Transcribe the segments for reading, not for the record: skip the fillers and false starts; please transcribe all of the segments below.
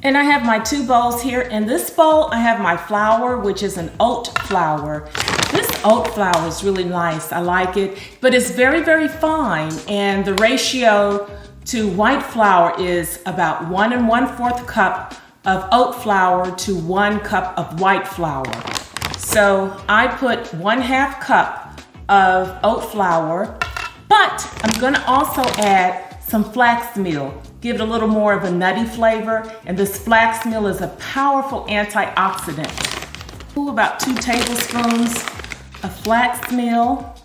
And I have my 2 bowls here. In this bowl, I have my flour, which is an oat flour. This oat flour is really nice. I like it, but it's very, very fine. And the ratio to white flour is about 1 1/4 cup of oat flour to 1 cup of white flour. So I put 1/2 cup of oat flour, but I'm gonna also add some flax meal. Give it a little more of a nutty flavor, and this flax meal is a powerful antioxidant. About 2 tablespoons of flax meal.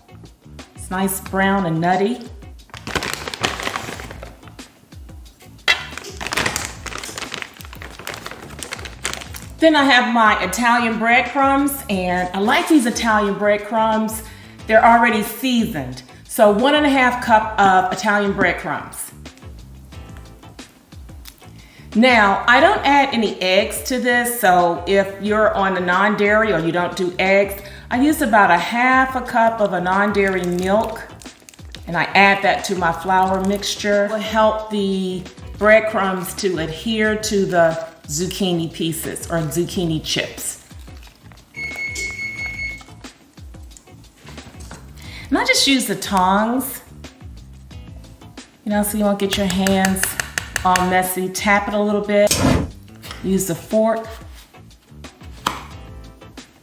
It's nice brown and nutty. Then I have my Italian breadcrumbs, and I like these Italian breadcrumbs. They're already seasoned. So 1 1/2 cup of Italian breadcrumbs. Now, I don't add any eggs to this, so if you're on a non-dairy or you don't do eggs, I use about 1/2 cup of a non-dairy milk, and I add that to my flour mixture. It will help the breadcrumbs to adhere to the zucchini pieces or zucchini chips. And I just use the tongs, so you won't get your hands all messy. Tap it a little bit. Use the fork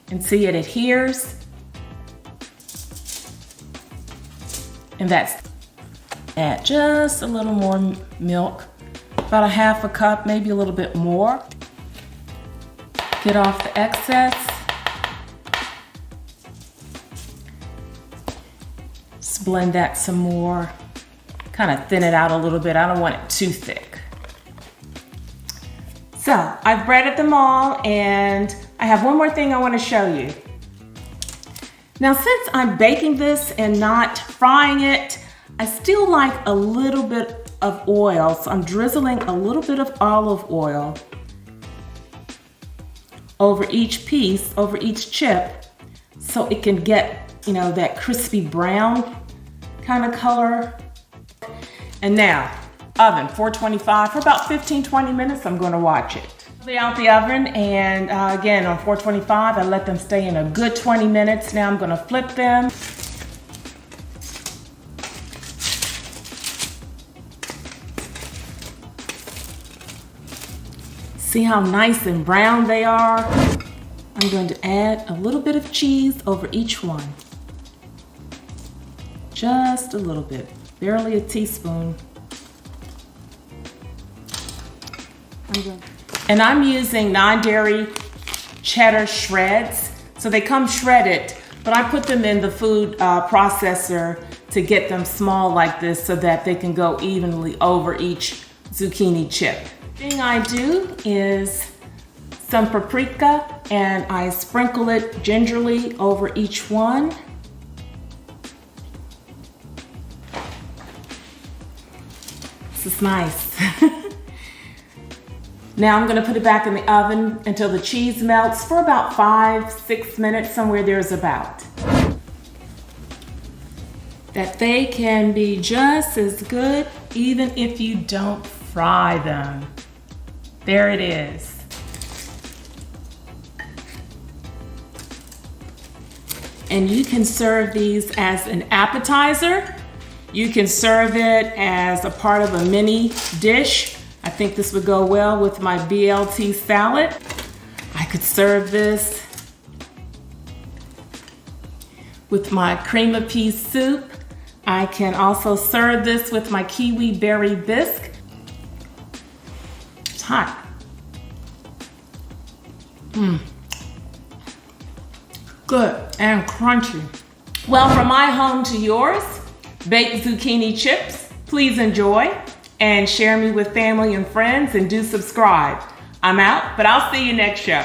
and see it adheres. And that's, add just a little more milk, about 1/2 cup, maybe a little bit more. Get off the excess. Just blend that some more. Kind of thin it out a little bit. I don't want it too thick. So I've breaded them all, and I have one more thing I want to show you. Now, since I'm baking this and not frying it, I still like a little bit of oil. So I'm drizzling a little bit of olive oil over each piece, over each chip, so it can get, that crispy brown kind of color. And now, oven, 425 for about 15-20 minutes. I'm going to watch it. They're out the oven, and again, on 425, I let them stay in a good 20 minutes. Now I'm going to flip them. See how nice and brown they are? I'm going to add a little bit of cheese over each one. Just a little bit. Barely a teaspoon. And I'm using non-dairy cheddar shreds. So they come shredded, but I put them in the food processor to get them small like this so that they can go evenly over each zucchini chip. The thing I do is some paprika, and I sprinkle it gingerly over each one. This is nice. Now I'm gonna put it back in the oven until the cheese melts for about 5-6 minutes, somewhere there's about. That they can be just as good even if you don't fry them. There it is. And you can serve these as an appetizer. You can serve it as a part of a mini dish. I think this would go well with my BLT salad. I could serve this with my Cream of Pea Soup. I can also serve this with my Kiwi Berry Bisque. It's hot. Good and crunchy. Well, from my home to yours, baked zucchini chips. Please enjoy and share me with family and friends, and do subscribe. I'm out, but I'll see you next show.